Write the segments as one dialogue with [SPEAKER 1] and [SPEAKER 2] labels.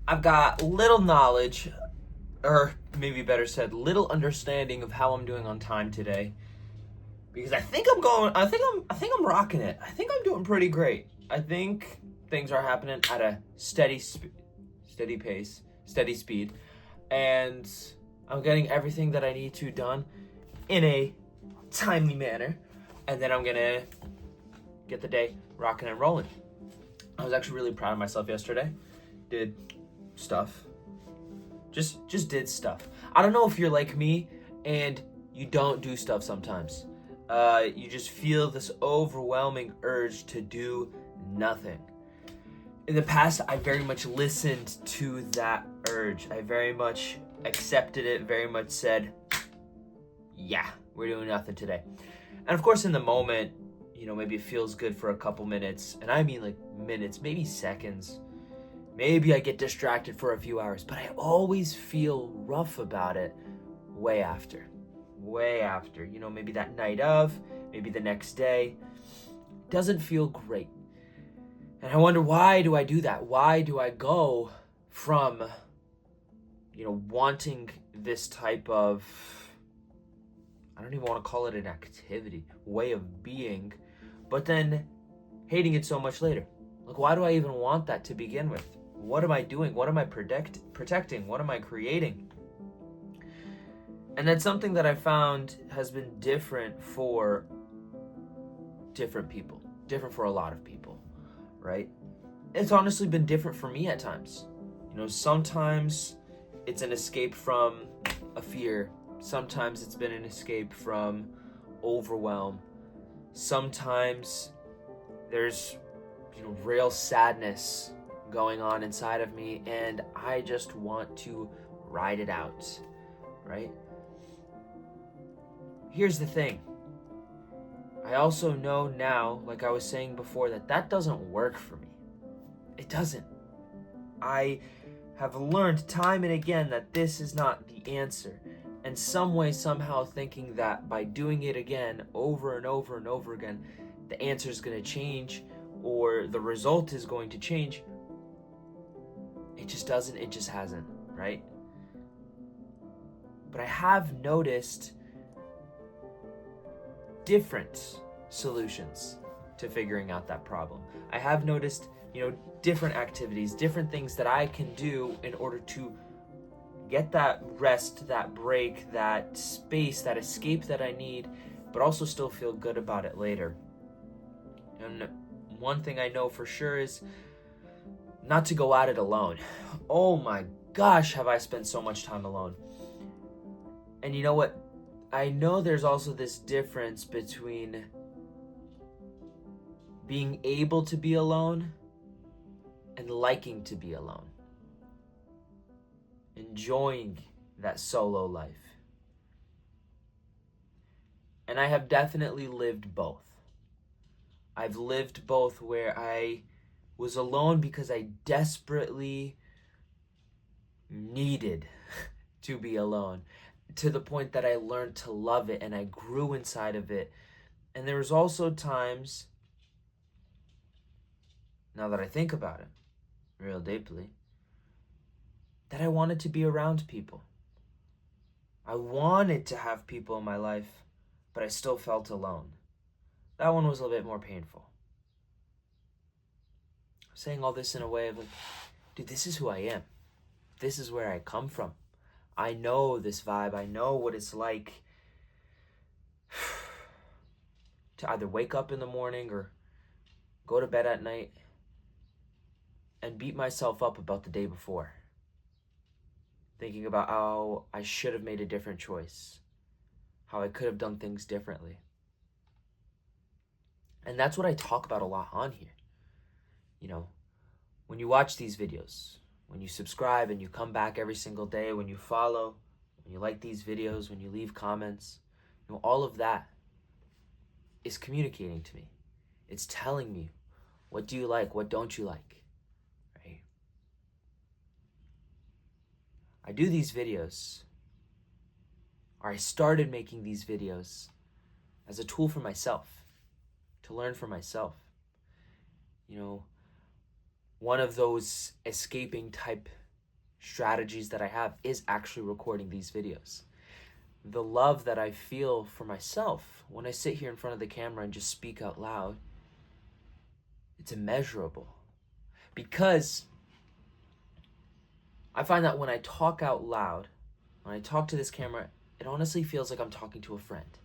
[SPEAKER 1] I've got little knowledge, or maybe better said, little understanding of how I'm doing on time today. Because I think I'm rocking it. I think I'm doing pretty great. I think things are happening at a steady pace, steady speed, and I'm getting everything that I need to done in a timely manner, and then I'm gonna get the day rocking and rolling. I was actually really proud of myself yesterday. Did stuff. Just did stuff. I don't know if you're like me and you don't do stuff sometimes. You just feel this overwhelming urge to do nothing. In the past, I very much listened to that urge. I very much accepted it, very much said, yeah, we're doing nothing today. And of course, in the moment, maybe it feels good for a couple minutes. And I mean like minutes, maybe seconds. Maybe I get distracted for a few hours, but I always feel rough about it way after. Way after. Maybe that night of, maybe the next day. Doesn't feel great. And I wonder, why do I do that? Why do I go from, wanting this type of, I don't even want to call it an activity, way of being, but then hating it so much later? Like, why do I even want that to begin with? What am I doing? What am I protecting? What am I creating? And that's something that I found has been different for different people, different for a lot of people, right? It's honestly been different for me at times. Sometimes it's an escape from a fear. Sometimes it's been an escape from overwhelm. Sometimes there's, real sadness going on inside of me, and I just want to ride it out, right? Here's the thing. I also know now, like I was saying before, that doesn't work for me. It doesn't. I have learned time and again that this is not the answer. And some way, somehow thinking that by doing it again, over and over and over again, the answer is going to change, or the result is going to change. It just doesn't, it just hasn't, right? But I have noticed different solutions to figuring out that problem. I have noticed, different activities, different things that I can do in order to get that rest, that break, that space, that escape that I need, but also still feel good about it later. And one thing I know for sure is not to go at it alone. Oh my gosh, have I spent so much time alone. And you know what? I know there's also this difference between being able to be alone and liking to be alone. Enjoying that solo life. And I have definitely lived both. I've lived both where I was alone because I desperately needed to be alone, to the point that I learned to love it and I grew inside of it. And there was also times, now that I think about it real deeply, that I wanted to be around people. I wanted to have people in my life, but I still felt alone. That one was a little bit more painful. I'm saying all this in a way of like, dude, this is who I am. This is where I come from. I know this vibe. I know what it's like to either wake up in the morning or go to bed at night and beat myself up about the day before. Thinking about how I should have made a different choice, how I could have done things differently. And that's what I talk about a lot on here. When you watch these videos, when you subscribe and you come back every single day, when you follow, when you like these videos, when you leave comments, all of that is communicating to me. It's telling me, what do you like? What don't you like? Right? I do these videos, or I started making these videos as a tool for myself, to learn for myself. One of those escaping type strategies that I have is actually recording these videos. The love that I feel for myself when I sit here in front of the camera and just speak out loud, it's immeasurable. Because I find that when I talk out loud, when I talk to this camera, it honestly feels like I'm talking to a friend.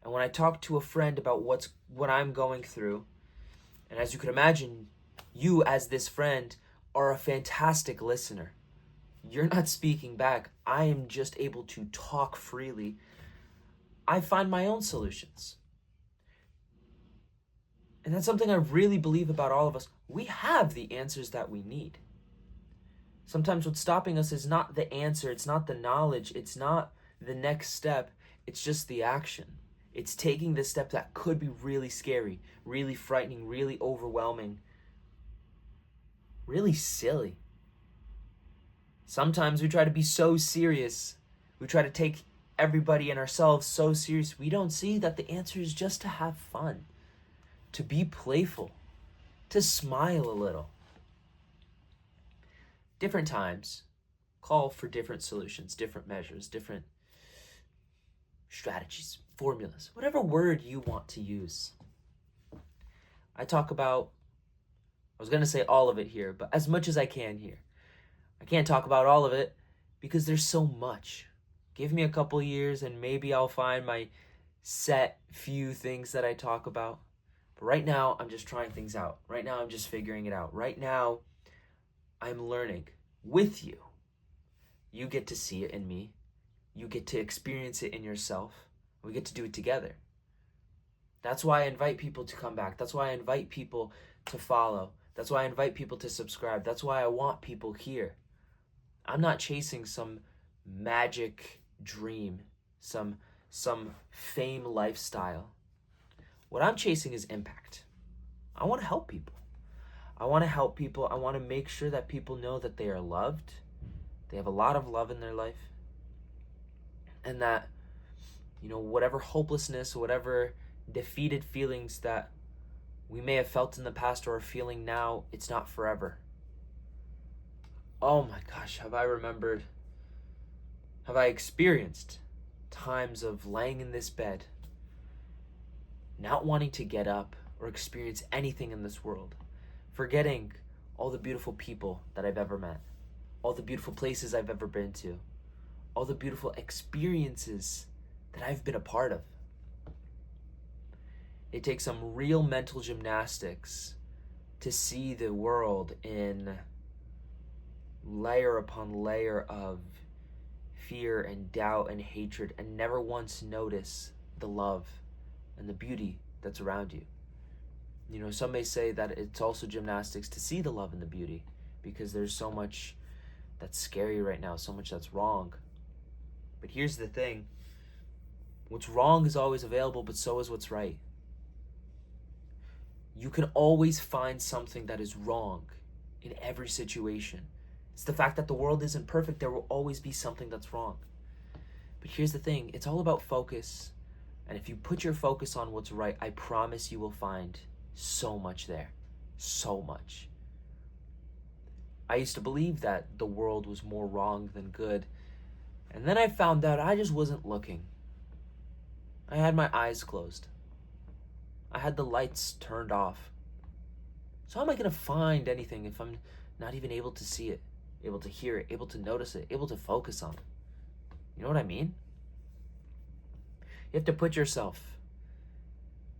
[SPEAKER 1] And when I talk to a friend about what I'm going through, and as you could imagine, you as this friend are a fantastic listener. You're not speaking back. I am just able to talk freely. I find my own solutions. And that's something I really believe about all of us. We have the answers that we need. Sometimes what's stopping us is not the answer, it's not the knowledge, it's not the next step, it's just the action. It's taking the step that could be really scary, really frightening, really overwhelming, really silly. Sometimes we try to be so serious, we try to take everybody and ourselves so serious, we don't see that the answer is just to have fun, to be playful, to smile a little. Different times call for different solutions, different measures, different strategies, formulas, whatever word you want to use. I talk about, I was going to say all of it here, but as much as I can here. I can't talk about all of it because there's so much. Give me a couple years and maybe I'll find my set few things that I talk about. But right now, I'm just trying things out. Right now, I'm just figuring it out. Right now, I'm learning with you. You get to see it in me. You get to experience it in yourself. We get to do it together. That's why I invite people to come back. That's why I invite people to follow. That's why I invite people to subscribe. That's why I want people here. I'm not chasing some magic dream, some fame lifestyle. What I'm chasing is impact. I want to help people. I want to help people. I want to make sure that people know that they are loved. They have a lot of love in their life. And that, whatever hopelessness, whatever defeated feelings that we may have felt in the past or are feeling now, it's not forever. Oh my gosh, have I experienced times of laying in this bed, not wanting to get up or experience anything in this world, forgetting all the beautiful people that I've ever met, all the beautiful places I've ever been to, all the beautiful experiences that I've been a part of. It takes some real mental gymnastics to see the world in layer upon layer of fear and doubt and hatred and never once notice the love and the beauty that's around you. Some may say that it's also gymnastics to see the love and the beauty because there's so much that's scary right now, so much that's wrong. But here's the thing. What's wrong is always available, but so is what's right. You can always find something that is wrong in every situation. It's the fact that the world isn't perfect. There will always be something that's wrong. But here's the thing. It's all about focus. And if you put your focus on what's right, I promise you will find so much there. So much. I used to believe that the world was more wrong than good. And then I found out I just wasn't looking. I had my eyes closed. I had the lights turned off. So how am I going to find anything if I'm not even able to see it, able to hear it, able to notice it, able to focus on it? You know what I mean? You have to put yourself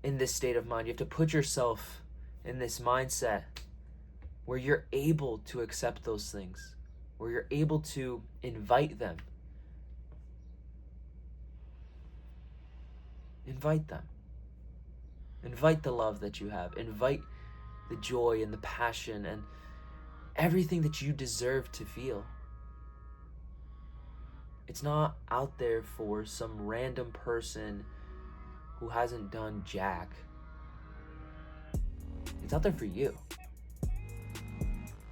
[SPEAKER 1] in this state of mind. You have to put yourself in this mindset where you're able to accept those things, where you're able to invite them. Invite them. Invite the love that you have. Invite the joy and the passion and everything that you deserve to feel. It's not out there for some random person who hasn't done jack. It's out there for you.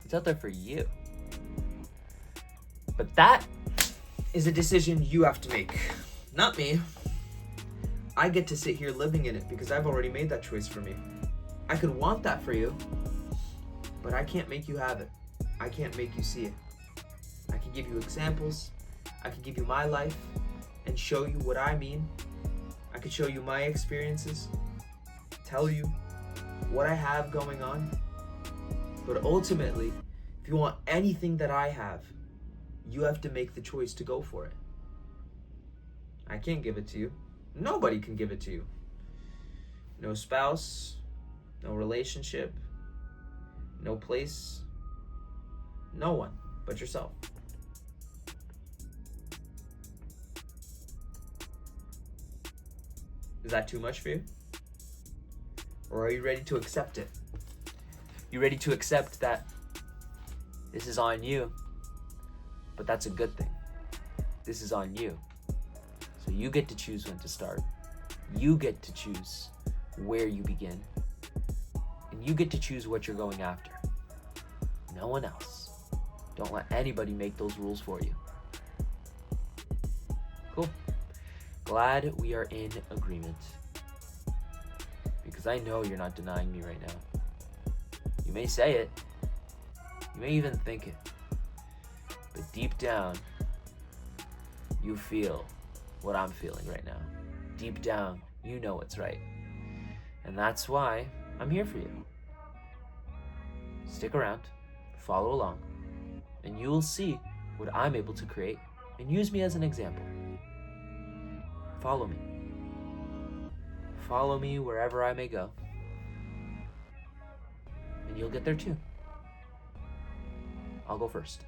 [SPEAKER 1] It's out there for you. But that is a decision you have to make, not me. I get to sit here living in it because I've already made that choice for me. I could want that for you, but I can't make you have it. I can't make you see it. I can give you examples. I can give you my life and show you what I mean. I can show you my experiences, tell you what I have going on. But ultimately, if you want anything that I have, you have to make the choice to go for it. I can't give it to you. Nobody can give it to you. No spouse, no relationship, no place, no one but yourself. Is that too much for you? Or are you ready to accept it? You ready to accept that this is on you, but that's a good thing. This is on you. So you get to choose when to start. You get to choose where you begin. And you get to choose what you're going after. No one else. Don't let anybody make those rules for you. Cool. Glad we are in agreement. Because I know you're not denying me right now. You may say it. You may even think it. But deep down, you feel what I'm feeling right now. Deep down, you know what's right. And that's why I'm here for you. Stick around, follow along, and you will see what I'm able to create, and use me as an example. Follow me. Follow me wherever I may go, and you'll get there too. I'll go first.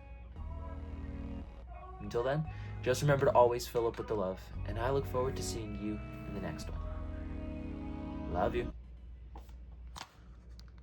[SPEAKER 1] Until then, just remember to always fill up with the love, and I look forward to seeing you in the next one. Love you.